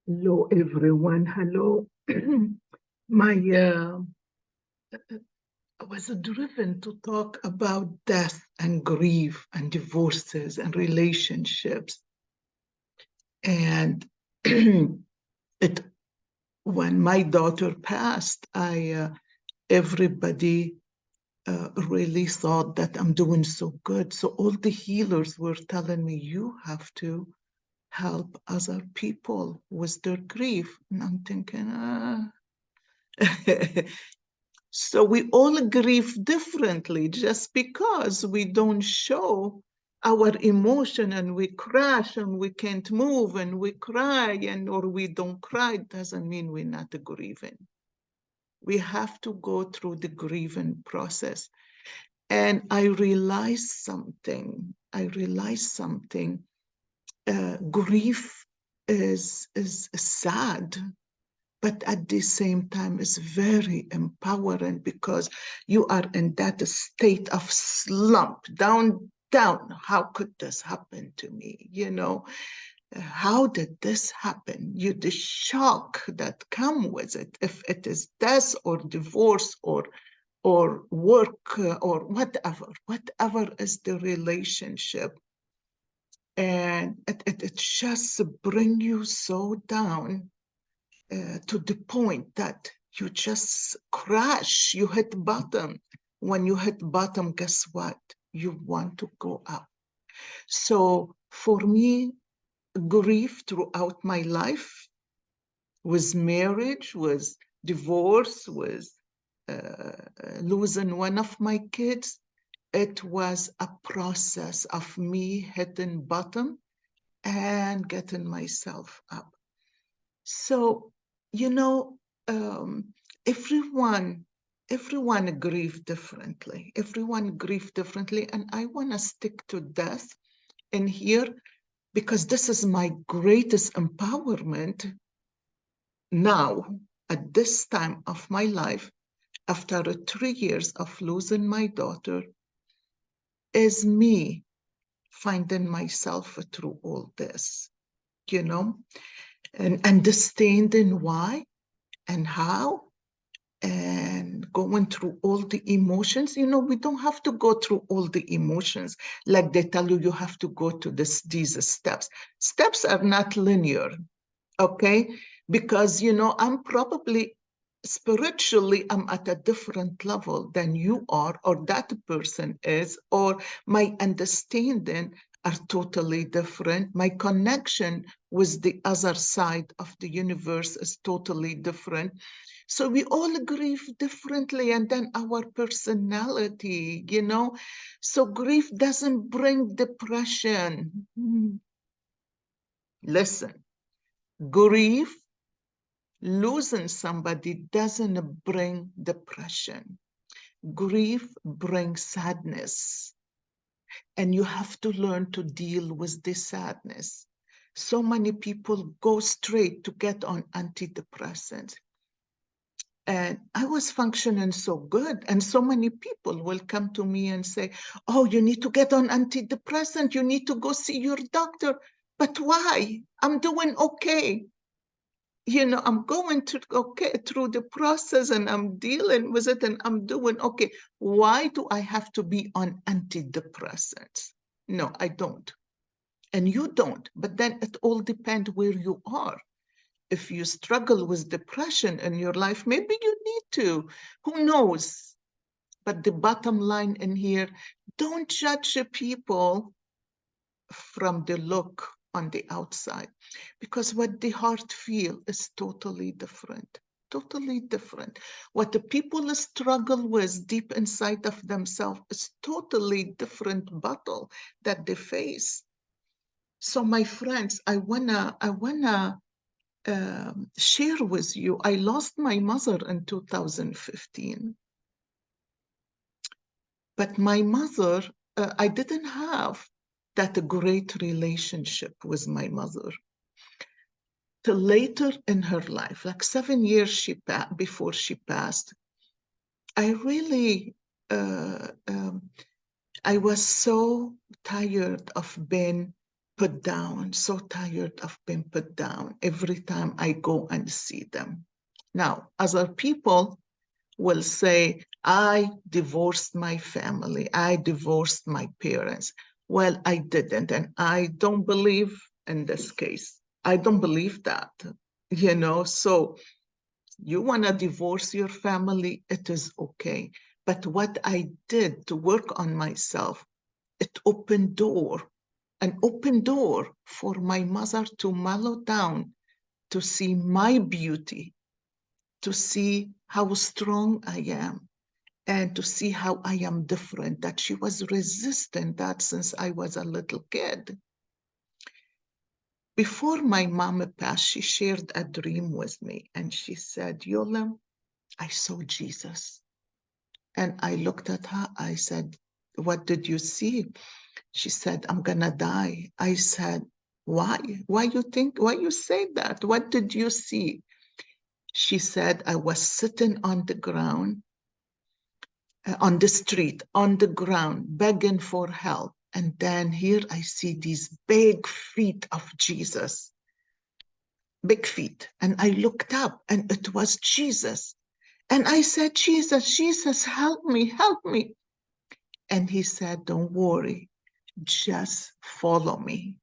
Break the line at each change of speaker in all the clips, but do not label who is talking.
Hello, everyone. Hello. My, I was driven to talk about death and grief and divorces and relationships. And it, when my daughter passed, everybody really thought that I'm doing so good. So all the healers were telling me, you have to help other people with their grief. And I'm thinking, So we all grieve differently. Just because we don't show our emotion and we crash and we can't move and we cry or we don't cry doesn't mean we're not grieving. We have to go through the grieving process. And I realized something. Grief is sad, but at the same time it's very empowering because you are in that state of slump, down. How could this happen to me? How did this happen? The shock that come with it, if it is death or divorce or work or whatever is the relationship. And it just bring you so down to the point that you just crash, you hit bottom. When you hit bottom, guess what? You want to go up. So for me, grief throughout my life, with marriage, with divorce, with losing one of my kids, it was a process of me hitting bottom and getting myself up. So, you know, um, everyone, everyone grieve differently. Everyone grieve differently, and I want to stick to death in here because this is my greatest empowerment now at this time of my life, after 3 years of losing my daughter, is me finding myself through all this, you know, and understanding why and how and going through all the emotions. We don't have to go through all the emotions like they tell you have to go to these steps. Steps are not linear, okay? Because, I'm probably spiritually, I'm at a different level than you are, or that person is, or my understanding are totally different. My connection with the other side of the universe is totally different. So we all grieve differently, and then our personality, So grief doesn't bring depression. Listen, grief, losing somebody doesn't bring depression. Grief brings sadness, and you have to learn to deal with the sadness. So many people go straight to get on antidepressants. And I was functioning so good. And so many people will come to me and say, oh, you need to get on antidepressant. You need to go see your doctor. But why? I'm doing okay. I'm going through the process and I'm dealing with it and I'm doing okay. Why do I have to be on antidepressants? No, I don't. And you don't. But then it all depends where you are. If you struggle with depression in your life, maybe you need to. Who knows? But the bottom line in here, don't judge people from the look on the outside, because what the heart feel is totally different. Totally different. What the people struggle with deep inside of themselves is totally different battle that they face. So my friends, I wanna share with you, I lost my mother in 2015. But my mother, I didn't have that great relationship with my mother. Till later in her life, like 7 years before she passed, I really, I was so tired of being put down, so tired of being put down every time I go and see them. Now, other people will say, I divorced my family, I divorced my parents. Well, I didn't, and I don't believe in this case. I don't believe that, so you want to divorce your family, it is okay. But what I did to work on myself, it an open door for my mother to mellow down, to see my beauty, to see how strong I am, and to see how I am different, that she was resistant that since I was a little kid. Before my mom passed, she shared a dream with me, and she said, Yola, I saw Jesus. And I looked at her, I said, what did you see? She said, I'm gonna die. I said, why? Why you say that? What did you see? She said, I was sitting on the ground, on the street, on the ground, begging for help. And then here I see these big feet of Jesus, big feet. And I looked up and it was Jesus. And I said, Jesus, help me, help me. And he said, don't worry, just follow me.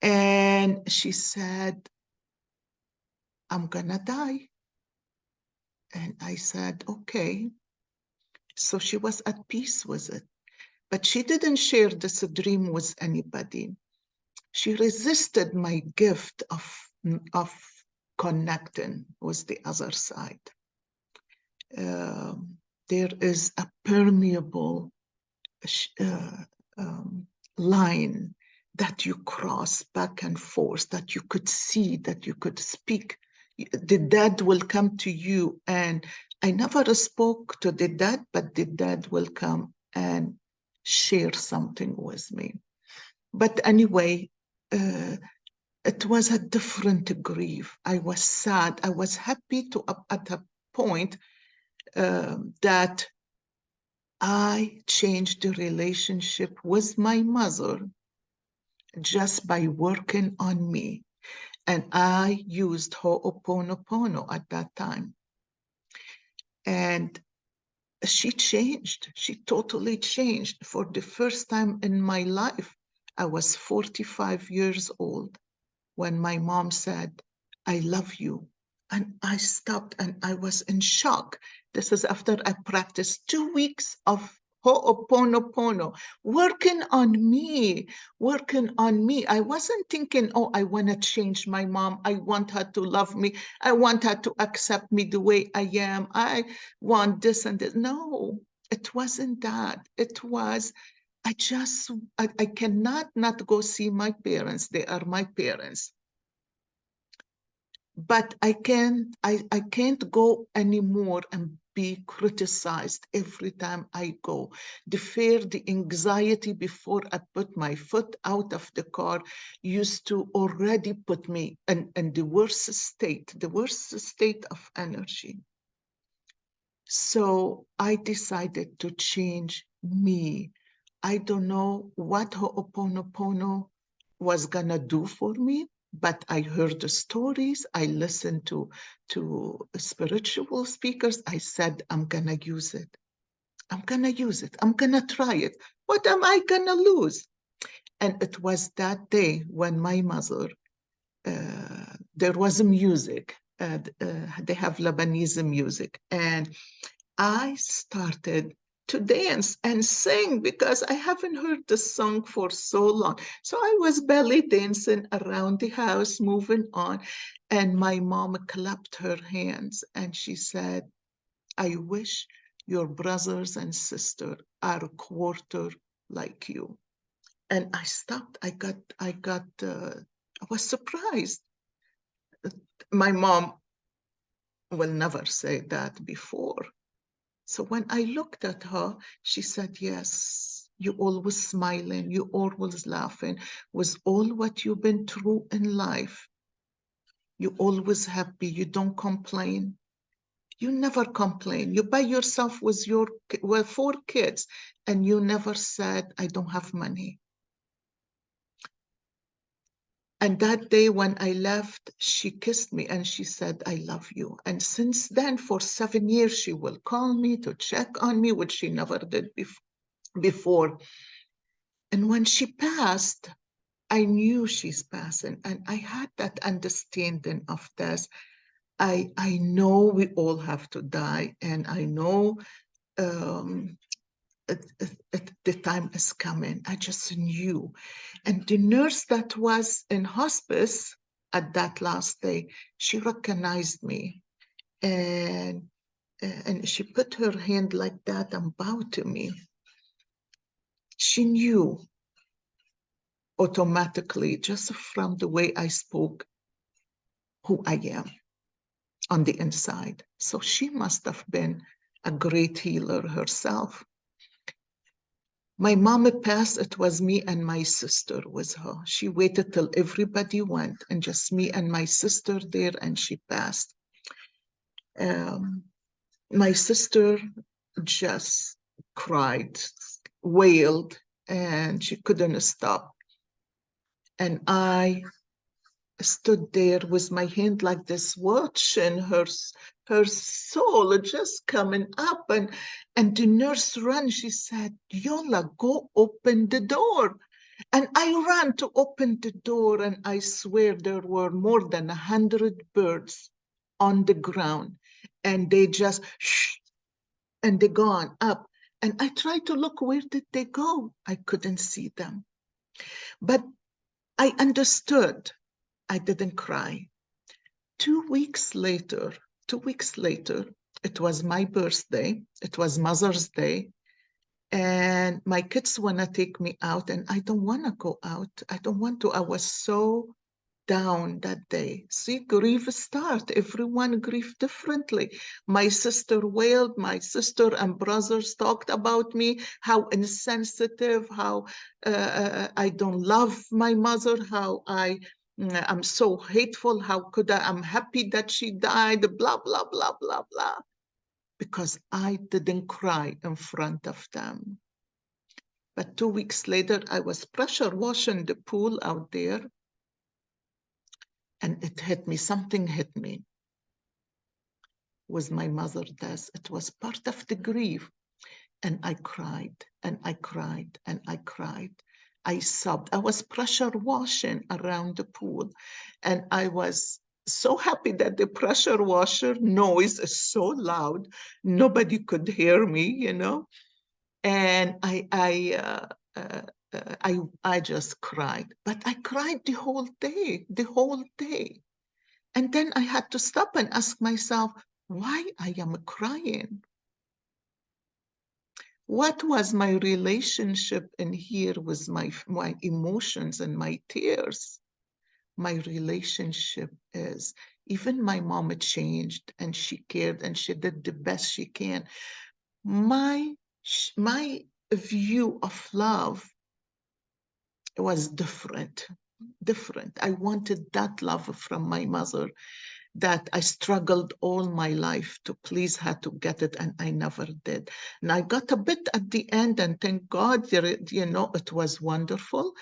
And she said, I'm gonna die. And I said, okay. So she was at peace with it. But she didn't share this dream with anybody. She resisted my gift of connecting with the other side. There is a permeable uh, line that you cross back and forth, that you could see, that you could speak. The dad will come to you, and I never spoke to the dad, but the dad will come and share something with me. But anyway, it was a different grief. I was sad. I was happy to at a point that I changed the relationship with my mother just by working on me. And I used Ho'oponopono at that time. And she changed. She totally changed. For the first time in my life, I was 45 years old when my mom said, I love you. And I stopped and I was in shock. This is after I practiced 2 weeks of Ho'oponopono, working on me, working on me. I wasn't thinking, oh, I want to change my mom. I want her to love me. I want her to accept me the way I am. I want this and this. No, it wasn't that. It was, I cannot not go see my parents. They are my parents. But I can't go anymore and be criticized every time I go. The fear, the anxiety before I put my foot out of the car used to already put me in the worst state of energy. So I decided to change me. I don't know what Ho'oponopono was gonna do for me, but I heard the stories. I listened to spiritual speakers. I said, I'm gonna use it. I'm gonna use it. I'm gonna try it. What am I gonna lose? And it was that day when my mother, there was music. They have Lebanese music, and I started to dance and sing because I haven't heard the song for so long. So I was belly dancing around the house, moving on. And my mom clapped her hands and she said, I wish your brothers and sisters are a quarter like you. And I stopped. I was surprised. My mom will never say that before. So when I looked at her, she said, yes, you always smiling, you always laughing with all what you've been through in life. You always happy, you don't complain. You never complain. You by yourself with your 4 kids and you never said, I don't have money. And that day when I left, she kissed me and she said, I love you. And since then, for 7 years, she will call me to check on me, which she never did before. And when she passed, I knew she's passing. And I had that understanding of this. I know we all have to die. And I know the time is coming. I just knew. And the nurse that was in hospice at that last day, she recognized me, and she put her hand like that and bowed to me. She knew automatically, just from the way I spoke, who I am on the inside. So she must have been a great healer herself. My mama passed, it was me and my sister with her. She waited till everybody went and just me and my sister there, and she passed. My sister just cried, wailed, and she couldn't stop. And I stood there with my hand like this, watching her soul just coming up. And the nurse ran. She said, Yola, go open the door. And I ran to open the door, and I swear there were more than 100 birds on the ground. And they just, shh, and they gone up. And I tried to look, where did they go? I couldn't see them. But I understood. I didn't cry. 2 weeks later, it was my birthday. It was Mother's Day. And my kids want to take me out, and I don't want to go out. I don't want to. I was so down that day. See, grief start. Everyone grieve differently. My sister wailed. My sister and brothers talked about me, how insensitive, how I don't love my mother, how I'm so hateful. How could I? I'm happy that she died, blah, blah, blah, blah, blah. Because I didn't cry in front of them. But 2 weeks later, I was pressure washing the pool out there. And it hit me, something hit me. With my mother's death, it was part of the grief. And I cried, and I cried, and I cried. I sobbed. I was pressure washing around the pool. And I was so happy that the pressure washer noise is so loud, nobody could hear me, you know. And I just cried. But I cried the whole day, the whole day. And then I had to stop and ask myself, why I am crying? What was my relationship in here with my emotions and my tears? My relationship is, even my mom changed and she cared and she did the best she can. My view of love was different. I wanted that love from my mother that I struggled all my life to please her to get it, and I never did. And I got a bit at the end, and thank God, you know, it was wonderful,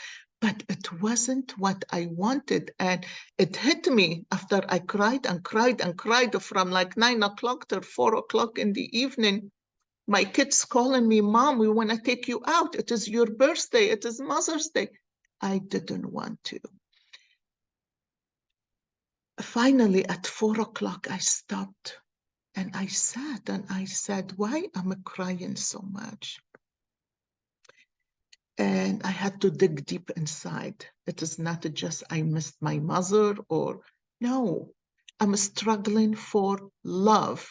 but it wasn't what I wanted. And it hit me after I cried and cried and cried from like 9 o'clock to 4 o'clock in the evening. My kids calling me, Mom, we want to take you out. It is your birthday. It is Mother's Day. I didn't want to. Finally, at 4 o'clock, I stopped and I sat and I said, why am I crying so much? And I had to dig deep inside. It is not just I missed my mother or no, I'm struggling for love.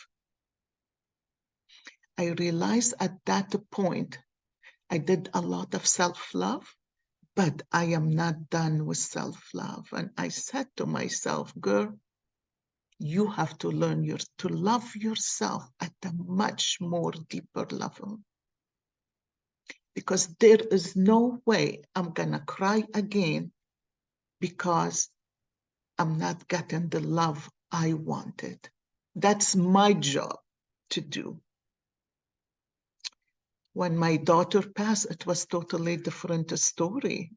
I realized at that point, I did a lot of self-love, but I am not done with self-love. And I said to myself, girl, you have to learn to love yourself at a much more deeper level. Because there is no way I'm gonna cry again because I'm not getting the love I wanted. That's my job to do. When my daughter passed, it was totally different story.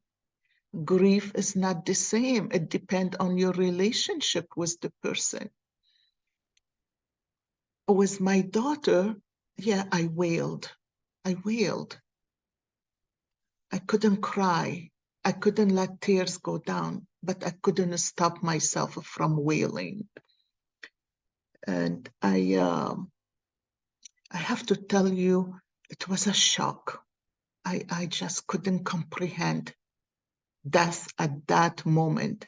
Grief is not the same. It depends on your relationship with the person. With my daughter, yeah, I wailed. I wailed. I couldn't cry. I couldn't let tears go down, but I couldn't stop myself from wailing. And I have to tell you, it was a shock. I just couldn't comprehend death at that moment.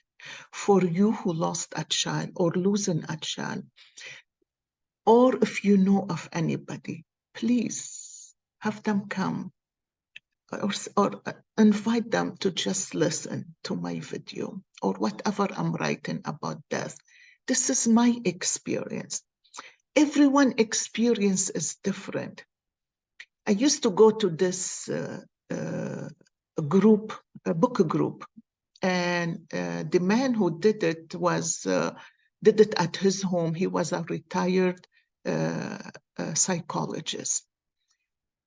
For you who lost a child or losing a child, or if you know of anybody, please have them come or invite them to just listen to my video or whatever I'm writing about death. This is my experience. Everyone's experience is different. I used to go to this group, a book group, and the man who did it did it at his home. He was a retired psychologist.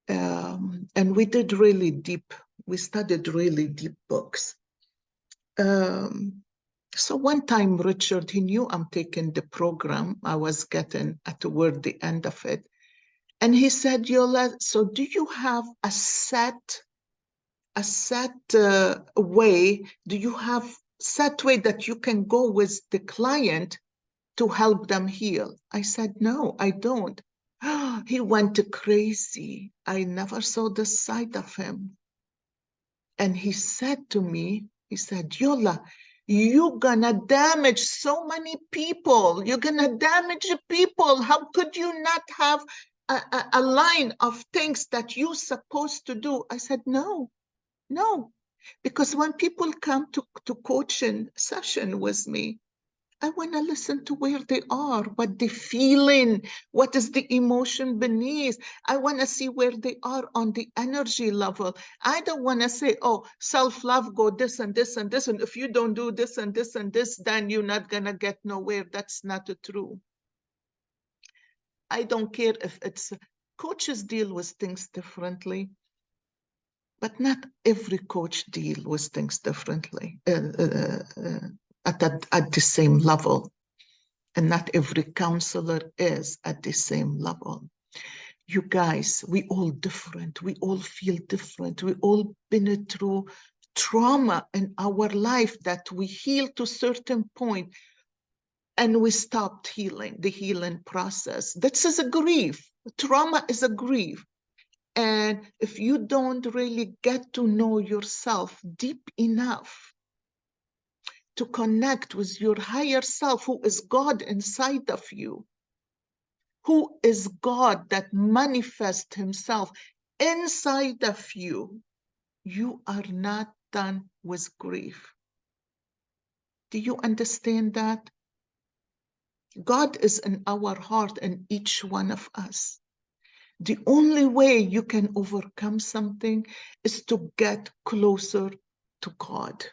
And we did really deep, we studied really deep books. So one time, Richard, he knew I'm taking the program. I was getting toward the end of it. And he said, Yola, so do you have a set way? Do you have set way that you can go with the client to help them heal? I said, no, I don't. He went crazy. I never saw the side of him. And he said to me, he said, Yola, you're gonna damage so many people. You're gonna damage people. How could you not have a line of things that you're supposed to do? I said, no, because when people come to coaching session with me, I want to listen to where they are, what they're feeling, what is the emotion beneath. I want to see where they are on the energy level. I don't want to say, oh, self-love, go this and this and this. And if you don't do this and this and this, then you're not going to get nowhere. That's not true. I don't care if it's coaches deal with things differently, but not every coach deal with things differently. At the same level, and not every counselor is at the same level. You guys, we all different. We all feel different. We all been through trauma in our life that we heal to a certain point and we stopped healing, the healing process. This is a grief. Trauma is a grief. And if you don't really get to know yourself deep enough to connect with your higher self, who is God inside of you, who is God that manifests himself inside of you, you are not done with grief. Do you understand that? God is in our heart and each one of us. The only way you can overcome something is to get closer to God.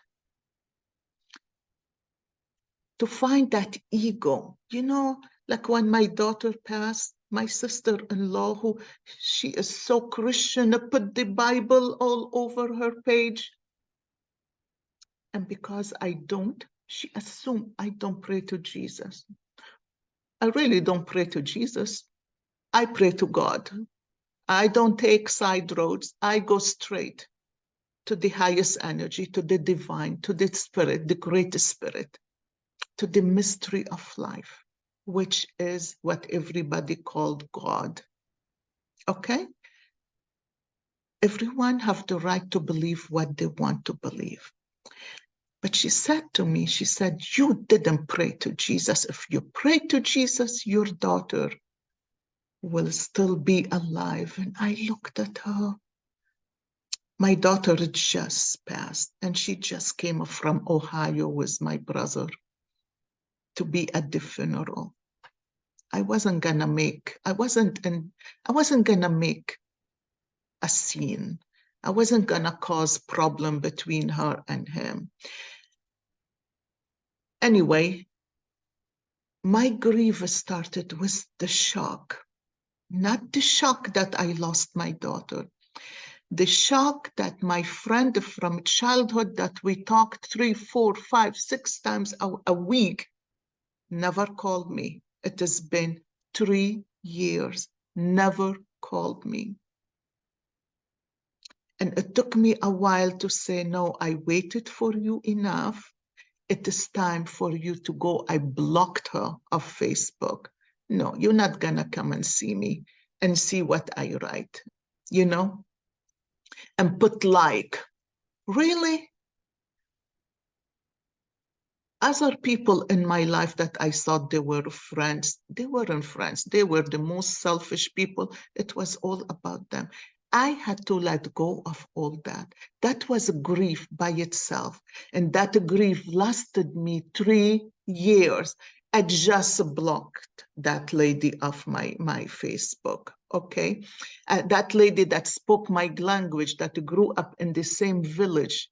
To find that ego. You know, like when my daughter passed, my sister-in-law, who she is so Christian, put the Bible all over her page. And because I don't, she assumed I don't pray to Jesus. I really don't pray to Jesus. I pray to God. I don't take side roads. I go straight to the highest energy, to the divine, to the spirit, the greatest spirit, to the mystery of life, which is what everybody called God. Okay? Everyone have the right to believe what they want to believe. But she said to me, she said, you didn't pray to Jesus. If you pray to Jesus, your daughter will still be alive. And I looked at her. My daughter just passed, and she just came from Ohio with my brother to be at the funeral. I wasn't gonna make a scene. I wasn't gonna cause problem between her and him. Anyway, my grief started with the shock, not the shock that I lost my daughter, The shock that my friend from childhood that we talked 3, 4, 5, 6 times a week never called me. It has been 3 years, never called me. And it took me a while to say, no, I waited for you enough. It is time for you to go. I blocked her off Facebook. No, you're not gonna come and see me and see what I write, you know, and put like. Really? Other people in my life that I thought they were friends, they weren't friends. They were the most selfish people. It was all about them. I had to let go of all that. That was grief by itself. And that grief lasted me 3 years. I just blocked that lady off my Facebook, okay? That lady that spoke my language, that grew up in the same village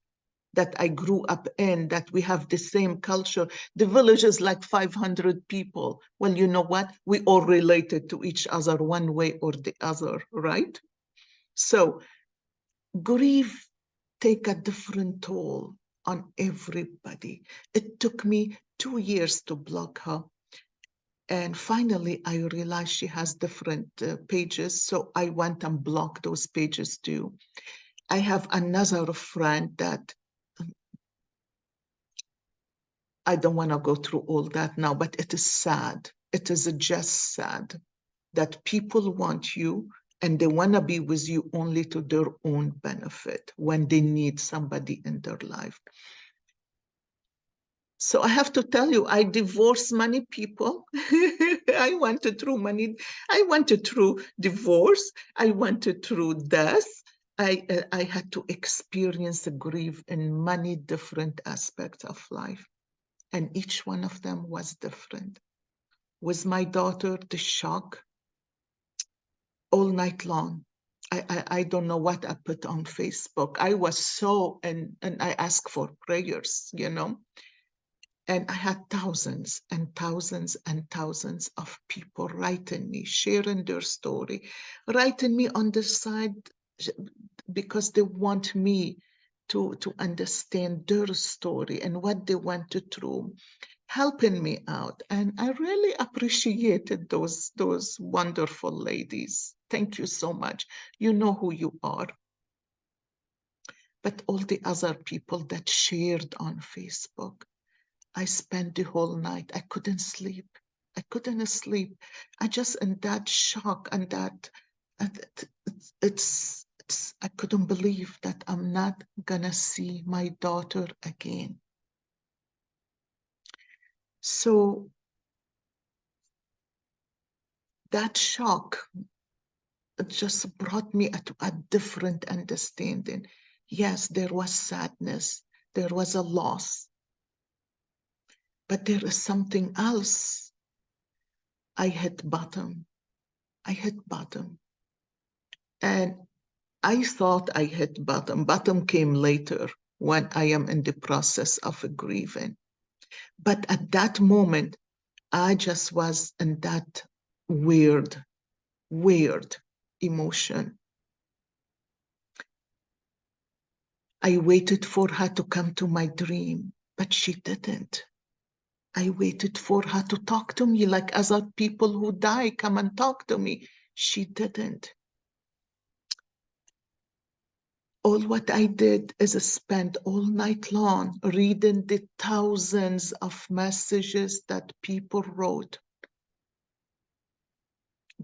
that I grew up in, that we have the same culture. The village is like 500 people. Well, you know what? We all related to each other one way or the other, right? So grief take a different toll on everybody. It took me 2 years to block her. And finally, I realized she has different pages. So I went and blocked those pages too. I have another friend that I don't want to go through all that now, but it is sad. It is just sad that people want you and they want to be with you only to their own benefit when they need somebody in their life. So I have to tell you, I divorced many people. I went through many, I went through divorce. I went through death. I had to experience grief in many different aspects of life. And each one of them was different. With my daughter, the shock all night long. I don't know what I put on Facebook. I was so, and I asked for prayers, you know. And I had thousands and thousands and thousands of people writing me, sharing their story, writing me on the side because they want me to understand their story and what they went through, helping me out. And I really appreciated those wonderful ladies. Thank you so much. You know who you are. But all the other people that shared on Facebook, I spent the whole night. I couldn't sleep. I couldn't sleep. I just in that shock and that it's I couldn't believe that I'm not gonna see my daughter again. So that shock just brought me to a different understanding. Yes, there was sadness, there was a loss, but there is something else. I hit bottom. I hit bottom. And I thought I hit bottom. Bottom came later when I am in the process of grieving. But at that moment, I just was in that weird emotion. I waited for her to come to my dream, but she didn't. I waited for her to talk to me like other people who die come and talk to me. She didn't. All what I did is spend all night long reading the thousands of messages that people wrote.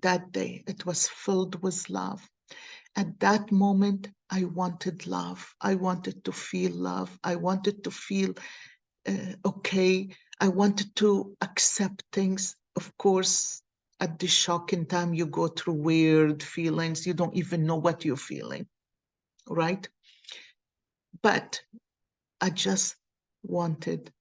That day, it was filled with love. At that moment, I wanted love. I wanted to feel love. I wanted to feel okay. I wanted to accept things. Of course, at the shocking time, you go through weird feelings. You don't even know what you're feeling, right? But I just wanted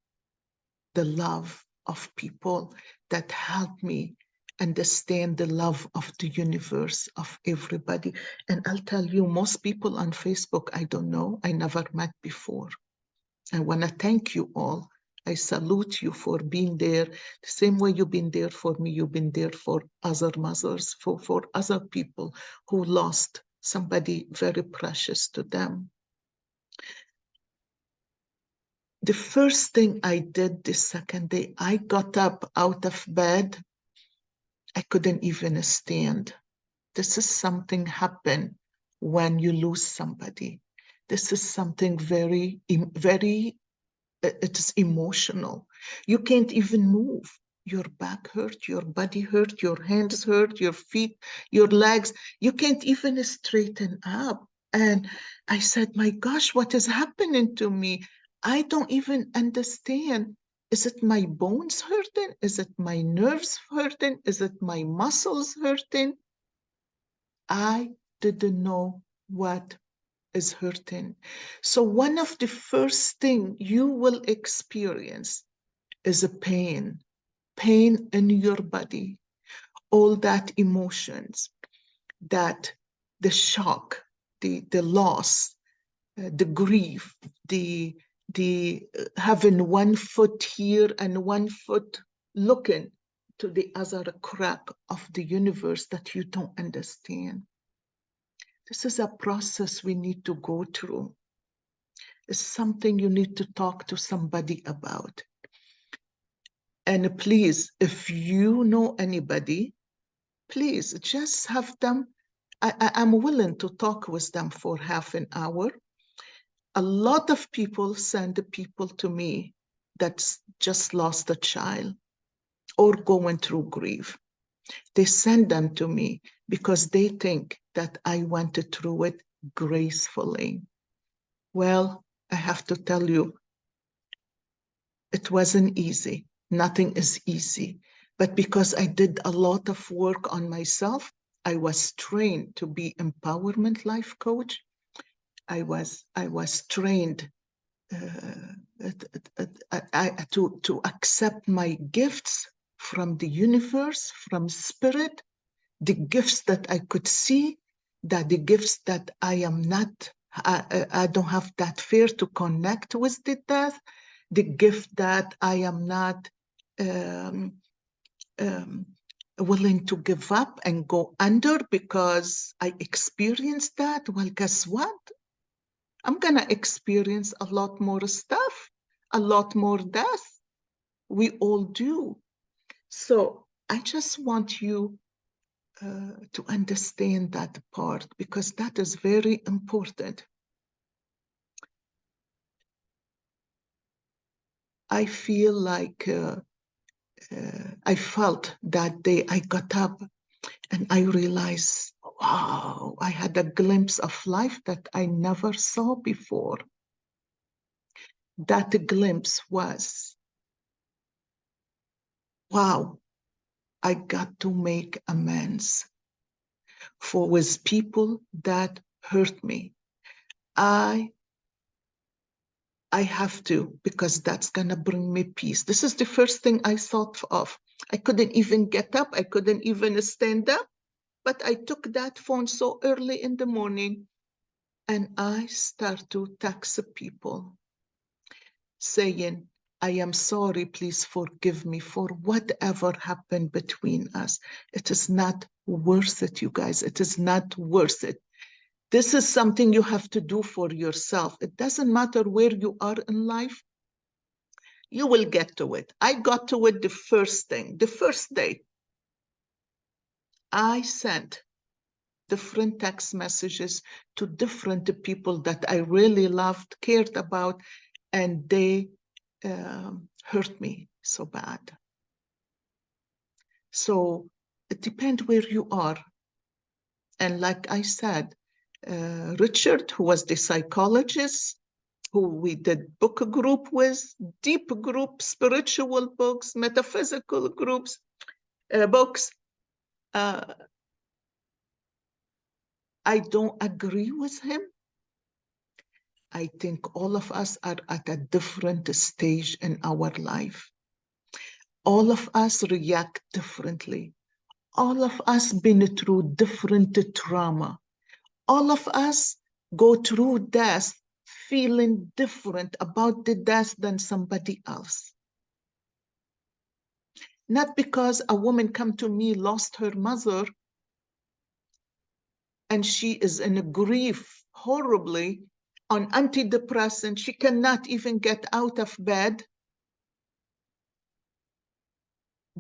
the love of people that helped me understand the love of the universe, of everybody. And I'll tell you, most people on Facebook, I don't know, I never met before. I want to thank you all. I salute you for being there. The same way you've been there for me, you've been there for other mothers, for other people who lost somebody very precious to them. The first thing I did the second day, I got up out of bed. I couldn't even stand. This is something happen when you lose somebody. This is something very, very, it is emotional. You can't even move. Your back hurt, your body hurt, your hands hurt, your feet, your legs. You can't even straighten up. And I said, my gosh, what is happening to me? I don't even understand. Is it my bones hurting? Is it my nerves hurting? Is it my muscles hurting? I didn't know what is hurting. So one of the first thing you will experience is a pain in your body, all that emotions, that the shock, the loss, the grief, the having one foot here and one foot looking to the other crack of the universe that you don't understand. This is a process we need to go through. It's something you need to talk to somebody about. And please, if you know anybody, please just have them. I'm willing to talk with them for half an hour. A lot of people send people to me that's just lost a child or going through grief. They send them to me because they think that I went through it gracefully. Well, I have to tell you, it wasn't easy. Nothing is easy. But because I did a lot of work on myself, I was trained to be empowerment life coach. I was trained to accept my gifts from the universe, from spirit, the gifts that I could see, that the gifts that I am not, I don't have that fear to connect with the death, the gift that I am not willing to give up and go under because I experienced that. Well, guess what? I'm going to experience a lot more stuff, a lot more death. We all do. So I just want you to understand that part because that is very important. I feel like I felt that day I got up and I realized, wow, I had a glimpse of life that I never saw before. That glimpse was, wow, I got to make amends with people that hurt me. I have to, because that's going to bring me peace. This is the first thing I thought of. I couldn't even get up. I couldn't even stand up. But I took that phone so early in the morning and I start to text people saying, I am sorry, please forgive me for whatever happened between us. It is not worth it, you guys. It is not worth it. This is something you have to do for yourself. It doesn't matter where you are in life. You will get to it. I got to it the first thing, the first day. I sent different text messages to different people that I really loved, cared about, and they hurt me so bad. So it depends where you are. And like I said, Richard, who was the psychologist, who we did book group with, deep group, spiritual books, metaphysical groups, books. I don't agree with him. I think all of us are at a different stage in our life. All of us react differently. All of us been through different trauma. All of us go through death feeling different about the death than somebody else. Not because a woman come to me, lost her mother, and she is in a grief horribly on antidepressant. She cannot even get out of bed.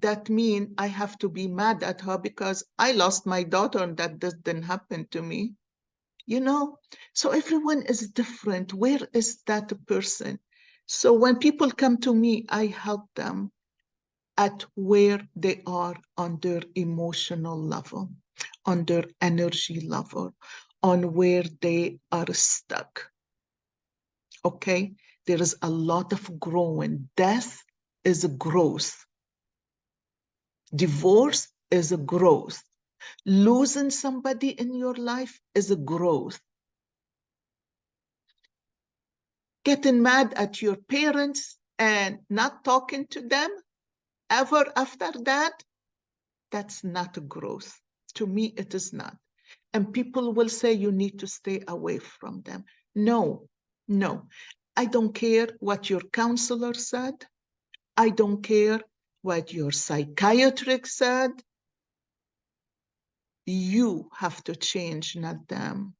That means I have to be mad at her because I lost my daughter and that didn't happen to me. You know, so everyone is different. Where is that person? So when people come to me, I help them at where they are on their emotional level, on their energy level, on where they are stuck. Okay? There is a lot of growing. Death is a growth. Divorce is a growth. Losing somebody in your life is a growth. Getting mad at your parents and not talking to them ever after that, that's not a growth. To me, it is not. And people will say you need to stay away from them. No, no. I don't care what your counselor said. I don't care what your psychiatrist said. You have to change, not them.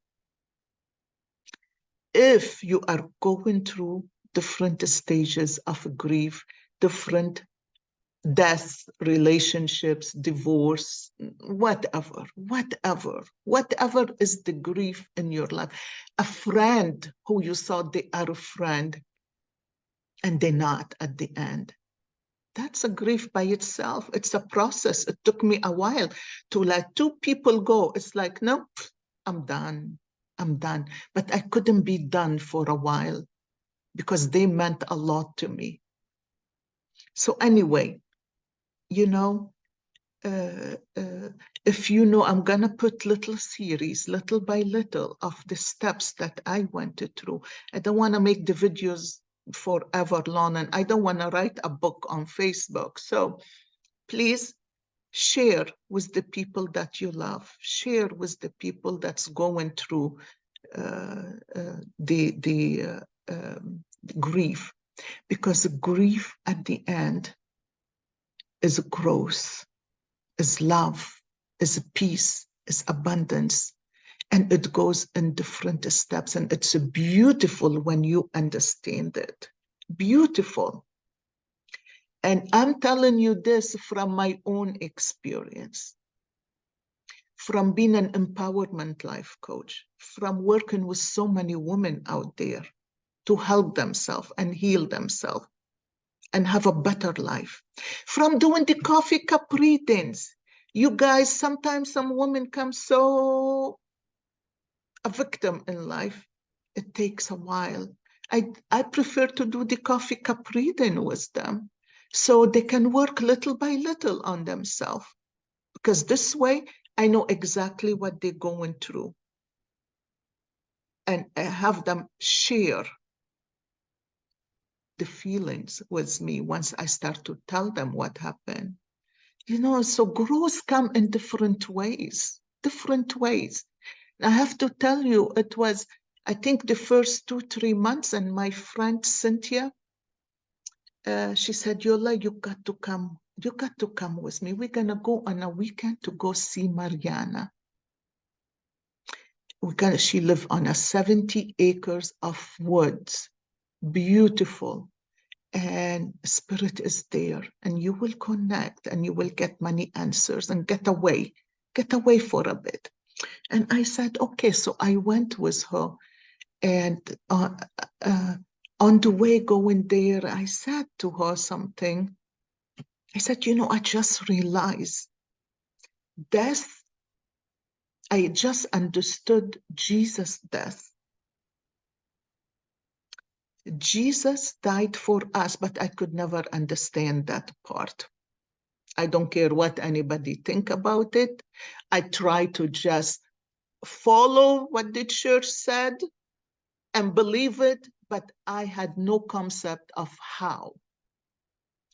If you are going through different stages of grief, different death, relationships, divorce, whatever is the grief in your life. A friend who you thought they are a friend and they're not at the end. That's a grief by itself. It's a process. It took me a while to let two people go. It's like, no, I'm done. I'm done. But I couldn't be done for a while because they meant a lot to me. So anyway, you know, if you know, I'm going to put little series, little by little, of the steps that I went through. I don't want to make the videos forever long, and I don't want to write a book on Facebook. So please share with the people that you love. Share with the people that's going through the grief, because grief at the end is growth, is love, is peace, is abundance. And it goes in different steps. And it's beautiful when you understand it. Beautiful. And I'm telling you this from my own experience, from being an empowerment life coach, from working with so many women out there to help themselves and heal themselves and have a better life. From doing the coffee cup readings. You guys, sometimes some women come so a victim in life. It takes a while. I prefer to do the coffee cup reading with them so they can work little by little on themselves. Because this way, I know exactly what they're going through. And I have them share the feelings with me once I start to tell them what happened. You know, so growth come in different ways, different ways. I have to tell you, it was, I think, the first 2, 3 months, and my friend Cynthia, she said, Yola, you got to come with me. We're gonna go on a weekend to go see Mariana. She lives on a 70 acres of woods, beautiful. And spirit is there, and you will connect and you will get many answers and get away for a bit. And I said, okay. So I went with her, and on the way going there, I said to her something. I said, you know, I just realized death, I just understood Jesus' death. Jesus died for us, but I could never understand that part. I don't care what anybody think about it. I try to just follow what the church said and believe it, but I had no concept of how.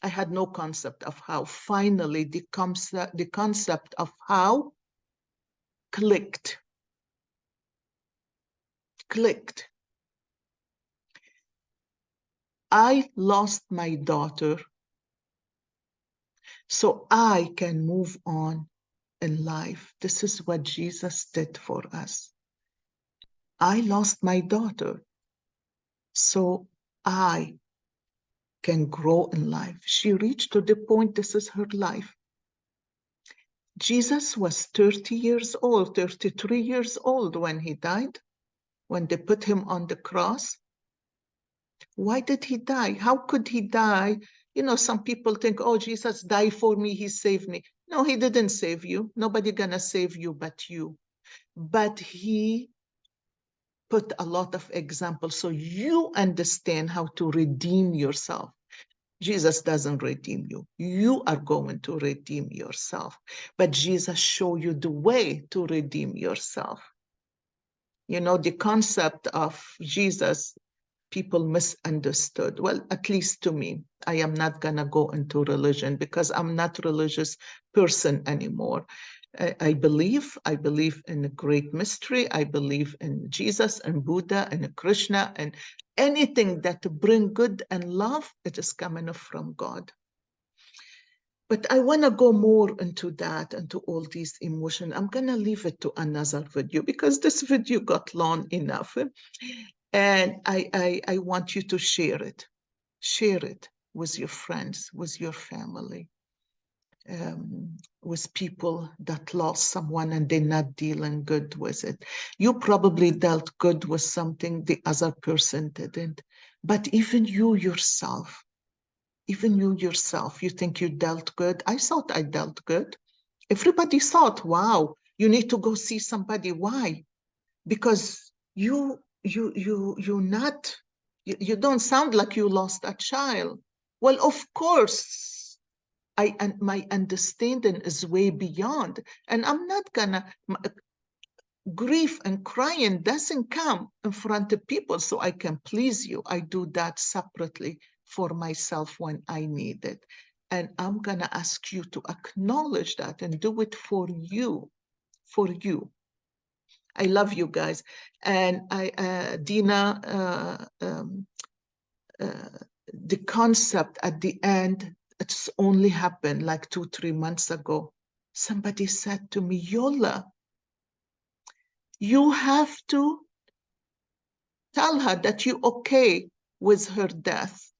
I had no concept of how. Finally, the concept of how clicked. I lost my daughter so I can move on in life. This is what Jesus did for us. I lost my daughter, so I can grow in life. She reached to the point, this is her life. Jesus was 30 years old, 33 years old when he died, when they put him on the cross. Why did he die? How could he die? You know, some people think, oh, Jesus died for me, he saved me. No, he didn't save you. Nobody gonna save you but you. But he put a lot of examples so you understand how to redeem yourself. Jesus doesn't redeem you. You are going to redeem yourself. But Jesus showed you the way to redeem yourself. You know, the concept of Jesus, people misunderstood. Well, at least to me, I am not going to go into religion because I'm not a religious person anymore. I believe in a great mystery. I believe in Jesus and Buddha and Krishna, and anything that bring good and love, it is coming from God. But I want to go more into that, into all these emotions. I'm going to leave it to another video because this video got long enough. And I want you to share it. Share it with your friends, with your family, with people that lost someone and they're not dealing good with it. You probably dealt good with something the other person didn't. But even you yourself, you think you dealt good. I thought I dealt good. Everybody thought, wow, you need to go see somebody. Why? Because you don't sound like you lost a child. Well, of course, my understanding is way beyond, and I'm not gonna grief and crying doesn't come in front of people so I can please you. I do that separately for myself when I need it. And I'm gonna ask you to acknowledge that and do it for you, for you. I love you guys. And Dina, the concept at the end, it's only happened like 2-3 months ago. Somebody said to me, Yola, you have to tell her that you're okay with her death.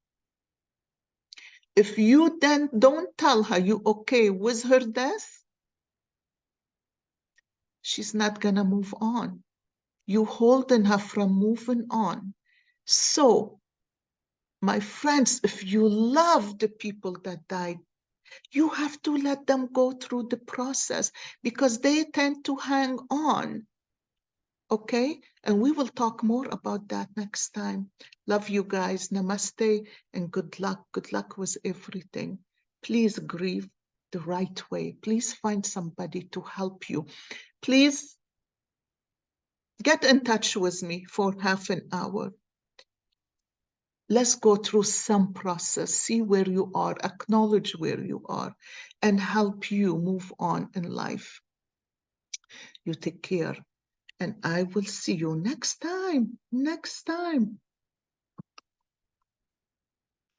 If you then don't tell her you're okay with her death, she's not gonna move on. You're holding her from moving on. So, my friends, if you love the people that died, you have to let them go through the process because they tend to hang on. Okay? And we will talk more about that next time. Love you guys. Namaste and good luck. Good luck with everything. Please grieve the right way. Please find somebody to help you. Please get in touch with me for half an hour. Let's go through some process, see where you are, acknowledge where you are, and help you move on in life. You take care, and I will see you next time.